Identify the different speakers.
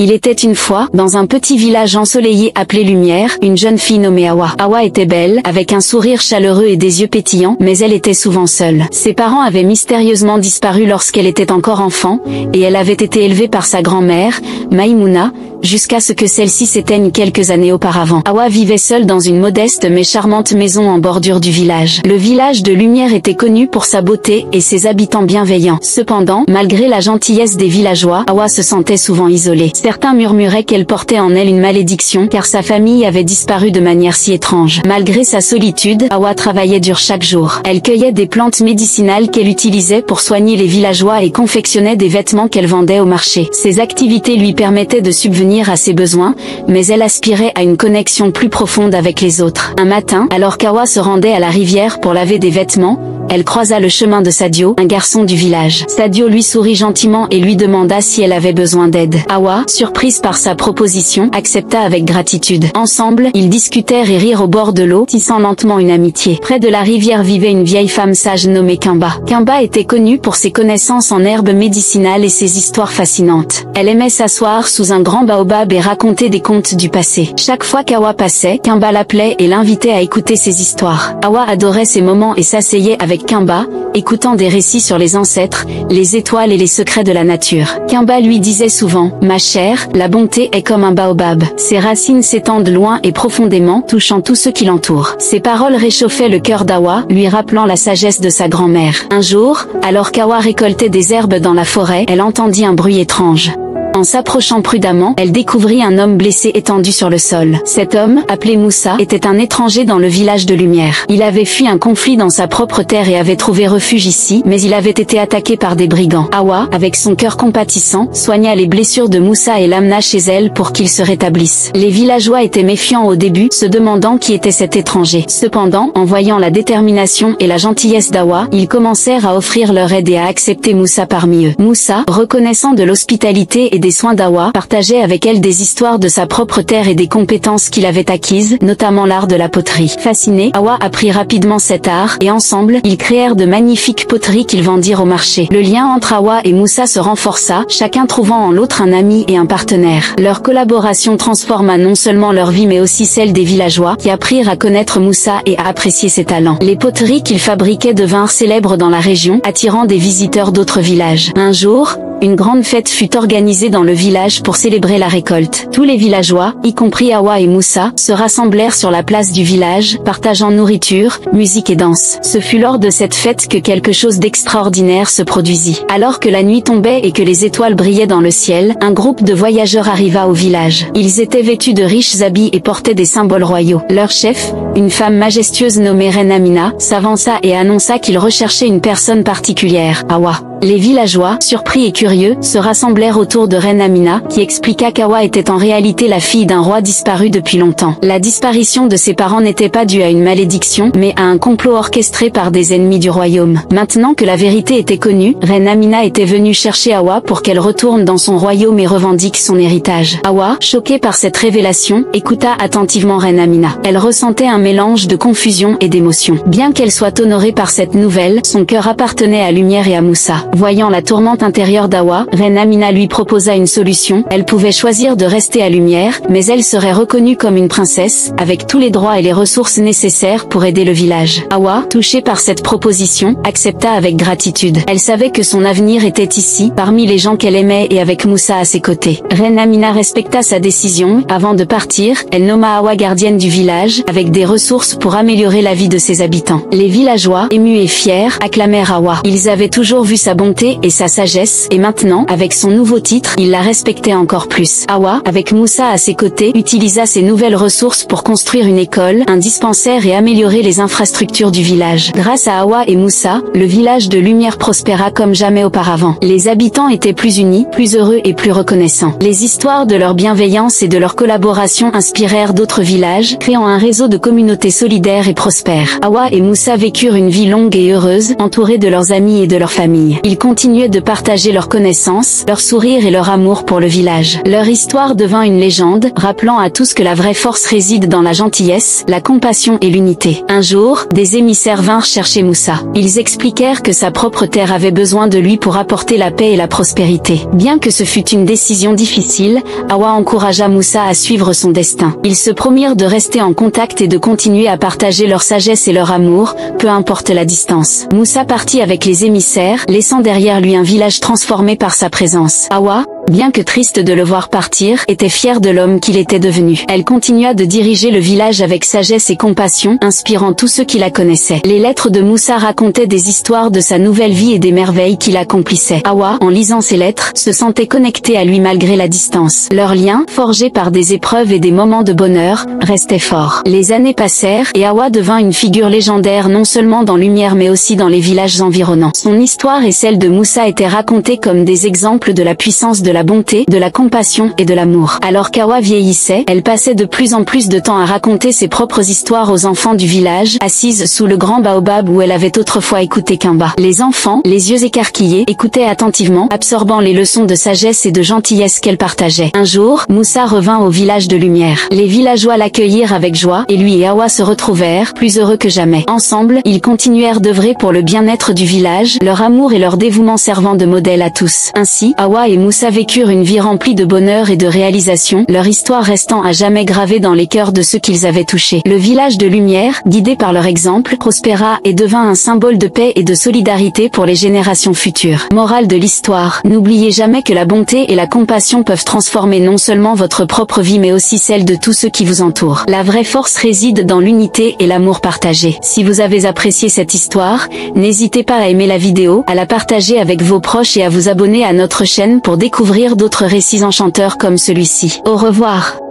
Speaker 1: Il était une fois, dans un petit village ensoleillé appelé Lumière, une jeune fille nommée Hawa. Hawa était belle, avec un sourire chaleureux et des yeux pétillants, mais elle était souvent seule. Ses parents avaient mystérieusement disparu lorsqu'elle était encore enfant, et elle avait été élevée par sa grand-mère, Maïmouna, jusqu'à ce que celle-ci s'éteigne quelques années auparavant. Hawa vivait seule dans une modeste mais charmante maison en bordure du village. Le village de Lumière était connu pour sa beauté et ses habitants bienveillants. Cependant, malgré la gentillesse des villageois, Hawa se sentait souvent isolée. Certains murmuraient qu'elle portait en elle une malédiction car sa famille avait disparu de manière si étrange. Malgré sa solitude, Hawa travaillait dur chaque jour. Elle cueillait des plantes médicinales qu'elle utilisait pour soigner les villageois et confectionnait des vêtements qu'elle vendait au marché. Ses activités lui permettaient de subvenir à ses besoins, mais elle aspirait à une connexion plus profonde avec les autres. Un matin, alors qu'Hawa se rendait à la rivière pour laver des vêtements, elle croisa le chemin de Sadio, un garçon du village. Sadio lui sourit gentiment et lui demanda si elle avait besoin d'aide. Hawa, surprise par sa proposition, accepta avec gratitude. Ensemble, ils discutèrent et rirent au bord de l'eau, tissant lentement une amitié. Près de la rivière vivait une vieille femme sage nommée Kimba. Kimba était connue pour ses connaissances en herbes médicinales et ses histoires fascinantes. Elle aimait s'asseoir sous un grand baobab et raconter des contes du passé. Chaque fois qu'Hawa passait, Kimba l'appelait et l'invitait à écouter ses histoires. Hawa adorait ces moments et s'asseyait avec Kimba, écoutant des récits sur les ancêtres, les étoiles et les secrets de la nature. Kimba lui disait souvent, « Ma chère, la bonté est comme un baobab. Ses racines s'étendent loin et profondément, touchant tous ceux qui l'entourent. » Ces paroles réchauffaient le cœur d'Hawa, lui rappelant la sagesse de sa grand-mère. Un jour, alors qu'Hawa récoltait des herbes dans la forêt, elle entendit un bruit étrange. En s'approchant prudemment, elle découvrit un homme blessé étendu sur le sol. Cet homme, appelé Moussa, était un étranger dans le village de Lumière. Il avait fui un conflit dans sa propre terre et avait trouvé refuge ici, mais il avait été attaqué par des brigands. Hawa, avec son cœur compatissant, soigna les blessures de Moussa et l'amena chez elle pour qu'il se rétablisse. Les villageois étaient méfiants au début, se demandant qui était cet étranger. Cependant, en voyant la détermination et la gentillesse d'Hawa, ils commencèrent à offrir leur aide et à accepter Moussa parmi eux. Moussa, reconnaissant de l'hospitalité et des soins d'Hawa, partageait avec elle des histoires de sa propre terre et des compétences qu'il avait acquises, notamment l'art de la poterie. Fasciné, Hawa apprit rapidement cet art, et ensemble, ils créèrent de magnifiques poteries qu'ils vendirent au marché. Le lien entre Hawa et Moussa se renforça, chacun trouvant en l'autre un ami et un partenaire. Leur collaboration transforma non seulement leur vie mais aussi celle des villageois, qui apprirent à connaître Moussa et à apprécier ses talents. Les poteries qu'ils fabriquaient devinrent célèbres dans la région, attirant des visiteurs d'autres villages. Un jour, une grande fête fut organisée dans le village pour célébrer la récolte. Tous les villageois, y compris Hawa et Moussa, se rassemblèrent sur la place du village, partageant nourriture, musique et danse. Ce fut lors de cette fête que quelque chose d'extraordinaire se produisit. Alors que la nuit tombait et que les étoiles brillaient dans le ciel, un groupe de voyageurs arriva au village. Ils étaient vêtus de riches habits et portaient des symboles royaux. Leur chef, une femme majestueuse nommée Reine Amina, s'avança et annonça qu'il recherchait une personne particulière, Hawa. Les villageois, surpris et curieux, se rassemblèrent autour de Reine Amina, qui expliqua qu'Hawa était en réalité la fille d'un roi disparu depuis longtemps. La disparition de ses parents n'était pas due à une malédiction, mais à un complot orchestré par des ennemis du royaume. Maintenant que la vérité était connue, Reine Amina était venue chercher Hawa pour qu'elle retourne dans son royaume et revendique son héritage. Hawa, choquée par cette révélation, écouta attentivement Reine Amina. Elle ressentait un mélange de confusion et d'émotion. Bien qu'elle soit honorée par cette nouvelle, son cœur appartenait à Lumière et à Moussa. Voyant la tourmente intérieure d'Hawa, Reine Amina lui proposa une solution. Elle pouvait choisir de rester à Lumière, mais elle serait reconnue comme une princesse, avec tous les droits et les ressources nécessaires pour aider le village. Hawa, touchée par cette proposition, accepta avec gratitude. Elle savait que son avenir était ici, parmi les gens qu'elle aimait et avec Moussa à ses côtés. Reine Amina respecta sa décision. Avant de partir, elle nomma Hawa gardienne du village, avec des ressources pour améliorer la vie de ses habitants. Les villageois, émus et fiers, acclamèrent Hawa. Ils avaient toujours vu sa bonté et sa sagesse, et maintenant, avec son nouveau titre, il la respectait encore plus. Hawa, avec Moussa à ses côtés, utilisa ses nouvelles ressources pour construire une école, un dispensaire et améliorer les infrastructures du village. Grâce à Hawa et Moussa, le village de Lumière prospéra comme jamais auparavant. Les habitants étaient plus unis, plus heureux et plus reconnaissants. Les histoires de leur bienveillance et de leur collaboration inspirèrent d'autres villages, créant un réseau de communautés solidaires et prospères. Hawa et Moussa vécurent une vie longue et heureuse, entourés de leurs amis et de leur famille. ils continuaient de partager leurs connaissances, leur sourire et leur amour pour le village. Leur histoire devint une légende, rappelant à tous que la vraie force réside dans la gentillesse, la compassion et l'unité. Un jour, des émissaires vinrent chercher Moussa. Ils expliquèrent que sa propre terre avait besoin de lui pour apporter la paix et la prospérité. Bien que ce fût une décision difficile, Hawa encouragea Moussa à suivre son destin. Ils se promirent de rester en contact et de continuer à partager leur sagesse et leur amour, peu importe la distance. Moussa partit avec les émissaires, laissant derrière lui un village transformé par sa présence. Hawa, bien que triste de le voir partir, était fière de l'homme qu'il était devenu. Elle continua de diriger le village avec sagesse et compassion, inspirant tous ceux qui la connaissaient. Les lettres de Moussa racontaient des histoires de sa nouvelle vie et des merveilles qu'il accomplissait. Hawa, en lisant ces lettres, se sentait connectée à lui malgré la distance. Leur lien, forgé par des épreuves et des moments de bonheur, restait fort. Les années passèrent, et Hawa devint une figure légendaire non seulement dans Lumière mais aussi dans les villages environnants. Son histoire et celle de Moussa étaient racontées comme des exemples de la puissance de la bonté, de la compassion et de l'amour. Alors qu'Hawa vieillissait, elle passait de plus en plus de temps à raconter ses propres histoires aux enfants du village, assise sous le grand baobab où elle avait autrefois écouté Kimba. Les enfants, les yeux écarquillés, écoutaient attentivement, absorbant les leçons de sagesse et de gentillesse qu'elle partageait. Un jour, Moussa revint au village de Lumière. Les villageois l'accueillirent avec joie, et lui et Hawa se retrouvèrent, plus heureux que jamais. Ensemble, ils continuèrent d'œuvrer pour le bien-être du village, leur amour et leur dévouement servant de modèle à tous. Ainsi, Hawa et Moussa vécurent une vie remplie de bonheur et de réalisation, leur histoire restant à jamais gravée dans les cœurs de ceux qu'ils avaient touchés. Le village de Lumière, guidé par leur exemple, prospéra et devint un symbole de paix et de solidarité pour les générations futures. Morale de l'histoire, n'oubliez jamais que la bonté et la compassion peuvent transformer non seulement votre propre vie mais aussi celle de tous ceux qui vous entourent. La vraie force réside dans l'unité et l'amour partagé. Si vous avez apprécié cette histoire, n'hésitez pas à aimer la vidéo, à la partager avec vos proches et à vous abonner à notre chaîne pour découvrir d'autres récits enchanteurs comme celui-ci. Au revoir.